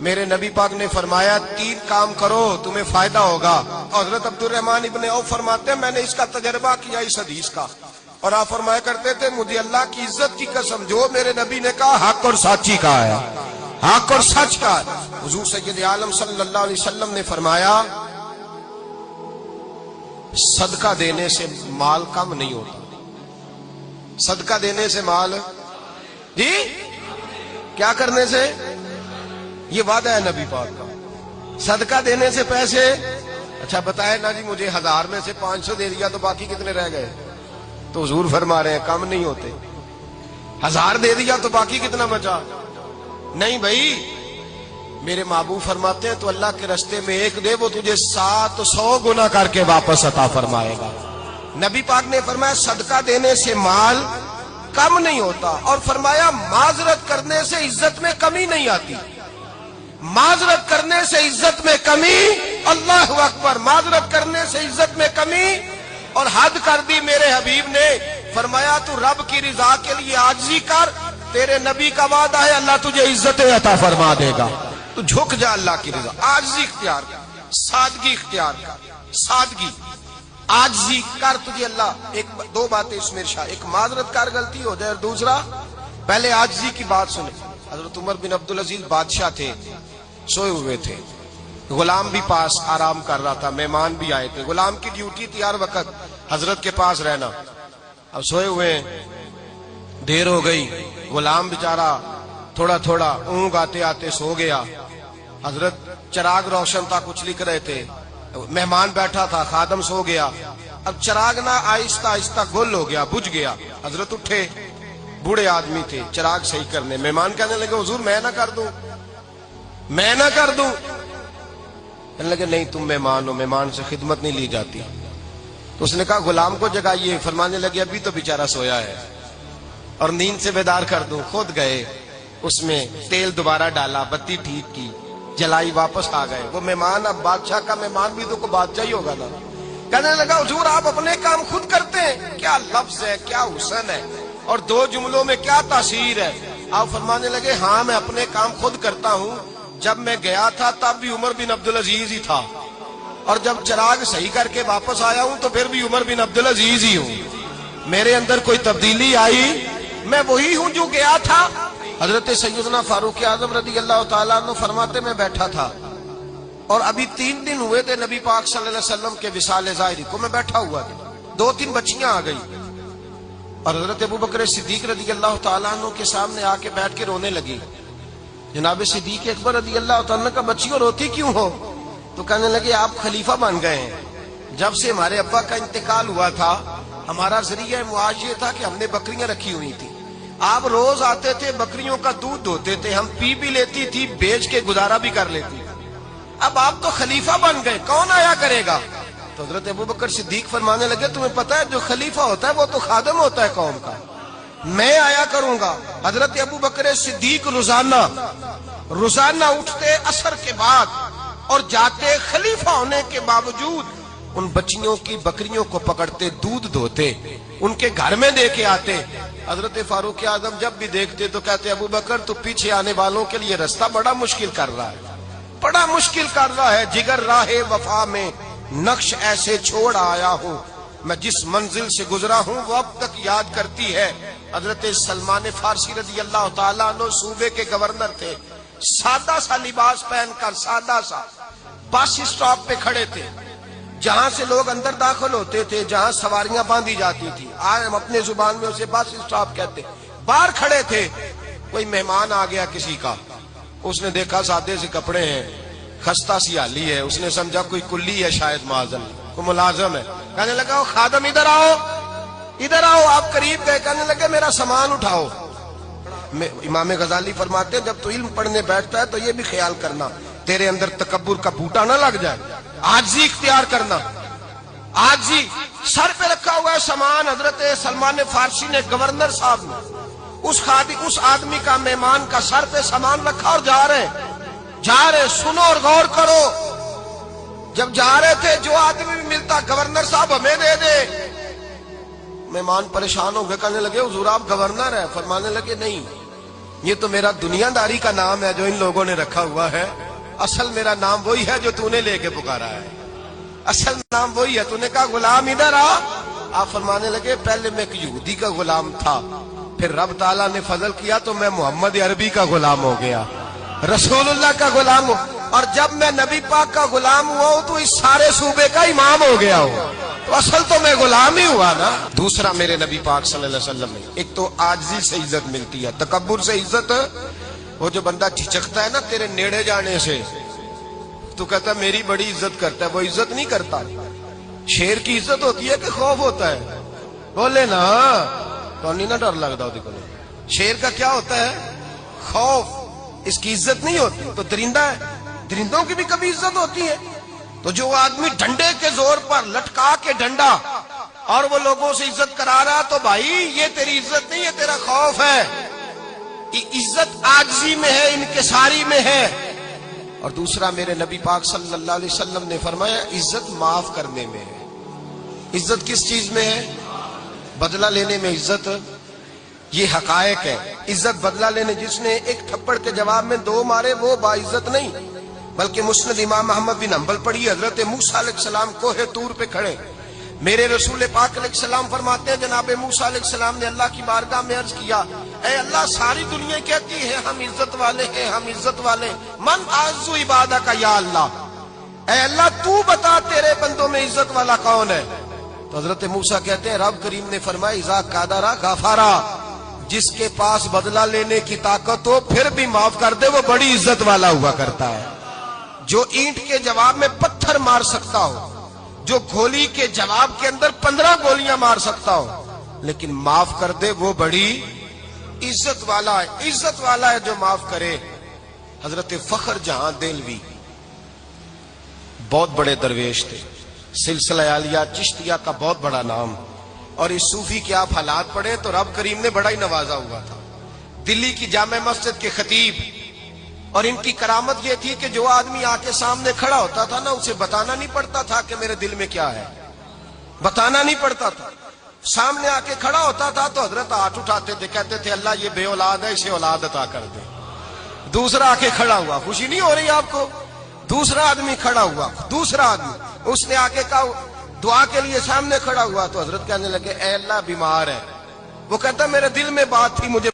میرے نبی پاک نے فرمایا 3 کام کرو تمہیں فائدہ ہوگا۔ حضرت عبدالرحمن ابن عوف فرماتے ہیں میں نے اس کا تجربہ کیا اس حدیث کا، اور آپ فرمایا کرتے تھے مجھے اللہ کی عزت کی قسم جو میرے نبی نے کہا حق اور سچی کہا ہے، حق اور سچ کا ہے۔ حضور سید عالم صلی اللہ علیہ وسلم نے فرمایا صدقہ دینے سے مال کم نہیں ہوتا، صدقہ دینے سے مال جی کیا کرنے سے، یہ وعدہ ہے نبی پاک کا، صدقہ دینے سے پیسے، اچھا بتائے نا جی مجھے 1000 میں سے 500 دے دیا تو باقی کتنے رہ گئے؟ تو حضور فرما رہے ہیں کم نہیں ہوتے، 1000 دے دیا تو باقی کتنا بچا؟ نہیں بھائی، میرے محبوب فرماتے ہیں تو اللہ کے رستے میں 1 دے وہ تجھے 700 گنا کر کے واپس عطا فرمائے گا۔ نبی پاک نے فرمایا صدقہ دینے سے مال کم نہیں ہوتا، اور فرمایا معذرت کرنے سے عزت میں کمی نہیں آتی، معذرت کرنے سے عزت میں کمی، اللہ اکبر، معذرت کرنے سے عزت میں کمی، اور حد کر دی میرے حبیب نے، فرمایا تو رب کی رضا کے لیے عاجزی کر، تیرے نبی کا وعدہ ہے اللہ تجھے عزت عطا فرما دے گا، تو جھک جا اللہ کی رضا، عاجزی اختیار کر، سادگی اختیار کر، سادگی عاجزی کر، تجھے اللہ 2 باتیں اس میں ارشاد، ایک معذرت کر غلطی ہو جائے، اور دوسرا پہلے عاجزی کی بات سنیں۔ حضرت عمر بن عبدالعزیز بادشاہ تھے، سوئے ہوئے تھے، غلام بھی پاس آرام کر رہا تھا، مہمان بھی آئے تھے، غلام کی ڈیوٹی تھی ہر وقت حضرت کے پاس رہنا، اب سوئے ہوئے دیر ہو گئی، غلام بیچارہ تھوڑا تھوڑا اونگ آتے آتے سو گیا، حضرت چراغ روشن تھا کچھ لکھ رہے تھے، مہمان بیٹھا تھا، خادم سو گیا، اب چراغ نہ آہستہ آہستہ گل ہو گیا، بجھ گیا، حضرت اٹھے، بوڑھے آدمی تھے، چراغ صحیح کرنے، مہمان کہنے لگے حضور میں نہ کر دوں، میں نہ کر دوں، کہنے لگے نہیں تم مہمان ہو، مہمان سے خدمت نہیں لی جاتی، تو اس نے کہا غلام کو جگائیے، فرمانے لگے ابھی تو بیچارہ سویا ہے اور نیند سے بیدار کر دوں، خود گئے، اس میں تیل دوبارہ ڈالا، بتی ٹھیک کی، جلائی، واپس آ گئے، وہ مہمان اب بادشاہ کا مہمان بھی تو کوئی بادشاہ ہی ہوگا نا، کہنے لگا حضور آپ اپنے کام خود کرتے ہیں، کیا لفظ ہے، کیا حسن ہے، اور 2 جملوں میں کیا تاثیر ہے، آپ فرمانے لگے ہاں میں اپنے کام خود کرتا ہوں، جب میں گیا تھا تب بھی عمر بن عبدالعزیز ہی تھا، اور جب چراغ صحیح کر کے واپس آیا ہوں تو پھر بھی عمر بن عبدالعزیز ہی ہوں، میرے اندر کوئی تبدیلی آئی، میں وہی ہوں جو گیا تھا۔ حضرت سیدنا فاروق اعظم رضی اللہ تعالیٰ عنہ فرماتے میں بیٹھا تھا، اور ابھی 3 دن ہوئے تھے نبی پاک صلی اللہ علیہ وسلم کے وصال ظاہری کو، میں بیٹھا ہوا تھا، 2-3 بچیاں آ گئی، اور حضرت ابوبکر صدیق رضی اللہ تعالیٰ عنہ کے سامنے آ کے بیٹھ کے رونے لگی، جناب صدیق اکبر رضی اللہ تعالیٰ عنہ کا بچیوں روتی کیوں ہو؟ تو کہنے لگے آپ خلیفہ بن گئے ہیں، جب سے ہمارے ابا کا انتقال ہوا تھا ہمارا ذریعہ معاش یہ تھا کہ ہم نے بکریاں رکھی ہوئی تھی، آپ روز آتے تھے بکریوں کا دودھ دھوتے تھے، ہم پی بھی لیتی تھی، بیچ کے گزارا بھی کر لیتی، اب آپ تو خلیفہ بن گئے، کون آیا کرے گا؟ تو حضرت ابوبکر صدیق فرمانے لگے تمہیں پتہ ہے جو خلیفہ ہوتا ہے وہ تو خادم ہوتا ہے قوم کا، میں آیا کروں گا۔ حضرت ابوبکر صدیق روزانہ اٹھتے عصر کے بعد اور جاتے، خلیفہ ہونے کے باوجود ان بچیوں کی بکریوں کو پکڑتے، دودھ دھوتے، ان کے گھر میں دے کے آتے۔ حضرت فاروق اعظم جب بھی دیکھتے تو کہتے ابوبکر تو پیچھے آنے والوں کے لیے راستہ بڑا مشکل کر رہا ہے، بڑا مشکل کر رہا ہے، جگر راہ وفا میں نقش ایسے چھوڑ آیا ہوں، میں جس منزل سے گزرا ہوں وہ اب تک یاد کرتی ہے۔ حضرت سلمان فارسی رضی اللہ تعالیٰ عنہ صوبے کے گورنر تھے، سادہ سا لباس پہن کر، سادہ سا، بس اسٹاپ پہ کھڑے تھے، جہاں سے لوگ اندر داخل ہوتے تھے، جہاں سواریاں باندھی جاتی تھی، آج ہم اپنے زبان میں اسے بس اسٹاپ کہتے، باہر کھڑے تھے، کوئی مہمان آ گیا کسی کا، اس نے دیکھا سادے سے کپڑے ہیں، خستہ سی حالی ہے، اس نے سمجھا کوئی کلی ہے شاید، معاذن کوئی ملازم ہے، کہنے لگا خادم ادھر آؤ، ادھر آؤ، آپ قریب گئے، کہنے لگے میرا سامان اٹھاؤ۔ امام غزالی فرماتے ہیں جب تو علم پڑھنے بیٹھتا ہے تو یہ بھی خیال کرنا تیرے اندر تکبر کا بوٹا نہ لگ جائے، عاجزی اختیار کرنا، عاجزی، سر پہ رکھا ہوا ہے سامان، حضرت سلمان فارسی نے گورنر صاحب نے اس آدمی کا، مہمان کا سر پہ سامان رکھا اور جا رہے، سنو اور غور کرو، جب جا رہے تھے جو آدمی بھی ملتا گورنر صاحب ہمیں دے دے، مہمان پریشان ہو گئے، کہنے لگے حضور آپ گورنر ہیں، فرمانے لگے نہیں، یہ تو میرا دنیاداری کا نام ہے جو ان لوگوں نے رکھا ہوا ہے، اصل میرا نام وہی ہے جو تو نے لے کے پکارا ہے، اصل نام وہی ہے۔ تو نے کہا غلام ادھر آ، آپ فرمانے لگے پہلے میں ایک یہودی کا غلام تھا، پھر رب تعالیٰ نے فضل کیا تو میں محمد عربی کا غلام ہو گیا، رسول اللہ کا غلام ہوں، اور جب میں نبی پاک کا غلام ہوا ہوں تو اس سارے صوبے کا امام ہو گیا ہوں، تو اصل تو میں غلام ہی ہوا نا۔ دوسرا میرے نبی پاک صلی اللہ علیہ وسلم میں ایک تو عاجزی سے عزت ملتی ہے، تکبر سے عزت، وہ جو بندہ جھجکتا ہے نا تیرے نیڑے جانے سے، تو کہتا ہے میری بڑی عزت کرتا ہے، وہ عزت نہیں کرتا۔ شیر کی عزت ہوتی ہے کہ خوف ہوتا ہے؟ بولے نا، تو نہیں نا ڈر لگتا ہوتی کو۔ شیر کا کیا ہوتا ہے؟ خوف، اس کی عزت نہیں ہوتی۔ تو درندہ ہے، درندوں کی بھی کبھی عزت ہوتی ہے؟ تو جو آدمی ڈنڈے کے زور پر لٹکا کے ڈنڈا اور وہ لوگوں سے عزت کرا رہا، تو بھائی یہ تیری عزت نہیں ہے، تیرا خوف ہے۔ عزت عاجزی میں ہے، انکساری میں ہے۔ اور دوسرا میرے نبی پاک صلی اللہ علیہ وسلم نے فرمایا عزت معاف کرنے میں ہے۔ عزت کس چیز میں ہے؟ بدلہ لینے میں عزت، یہ حقائق ہے۔ عزت بدلہ لینے، جس نے ایک تھپڑ کے جواب میں دو مارے وہ باعزت نہیں، بلکہ مسند امام احمد بن حنبل پڑھی، حضرت موسیٰ علیہ السلام کوہ طور پہ کھڑے، میرے رسول پاک علیہ السلام فرماتے ہیں جناب موسیٰ علیہ السلام نے اللہ کی بارگاہ میں عرض کیا، اے اللہ ساری دنیا کہتی ہے ہم عزت والے ہیں، ہم عزت والے، من اعز عبادک یا اللہ، اے اللہ تو بتا تیرے بندوں میں عزت والا کون ہے؟ تو حضرت موسیٰ کہتے ہیں رب کریم نے فرمایا اذا قادر غفارا، جس کے پاس بدلہ لینے کی طاقت ہو پھر بھی معاف کر دے وہ بڑی عزت والا ہوا کرتا ہے۔ جو اینٹ کے جواب میں پتھر مار سکتا ہو، جو گولی کے جواب کے اندر 15 گولیاں مار سکتا ہو، لیکن معاف کر دے وہ بڑی عزت والا ہے۔ عزت والا ہے جو معاف کرے۔ حضرت فخر جہاں دہلوی بہت بڑے درویش تھے، سلسلہ عالیہ چشتیہ کا بہت بڑا نام، اور اس صوفی کے آپ حالات پڑھیں تو رب کریم نے بڑا ہی نوازا ہوا تھا۔ دلی کی جامع مسجد کے خطیب، اور ان کی کرامت یہ تھی کہ جو آدمی آ کے سامنے کھڑا ہوتا تھا نا اسے بتانا نہیں پڑتا تھا کہ میرے دل میں کیا ہے، بتانا نہیں پڑتا تھا۔ سامنے آ کے کھڑا ہوتا تھا تو حضرت ہاتھ اٹھاتے تھے، کہتے تھے اللہ یہ بے اولاد ہے اسے اولاد عطا کر دے۔ دوسرا آ کے کھڑا ہوا، خوشی نہیں ہو رہی آپ کو؟ دوسرا آدمی کھڑا ہوا، دوسرا آدمی، اس نے آ کے کہا دعا کے لیے سامنے کھڑا ہوا، تو حضرت کہنے لگے اے اللہ بیمار ہے، وہ کہتا میرے دل میں بات تھی مجھے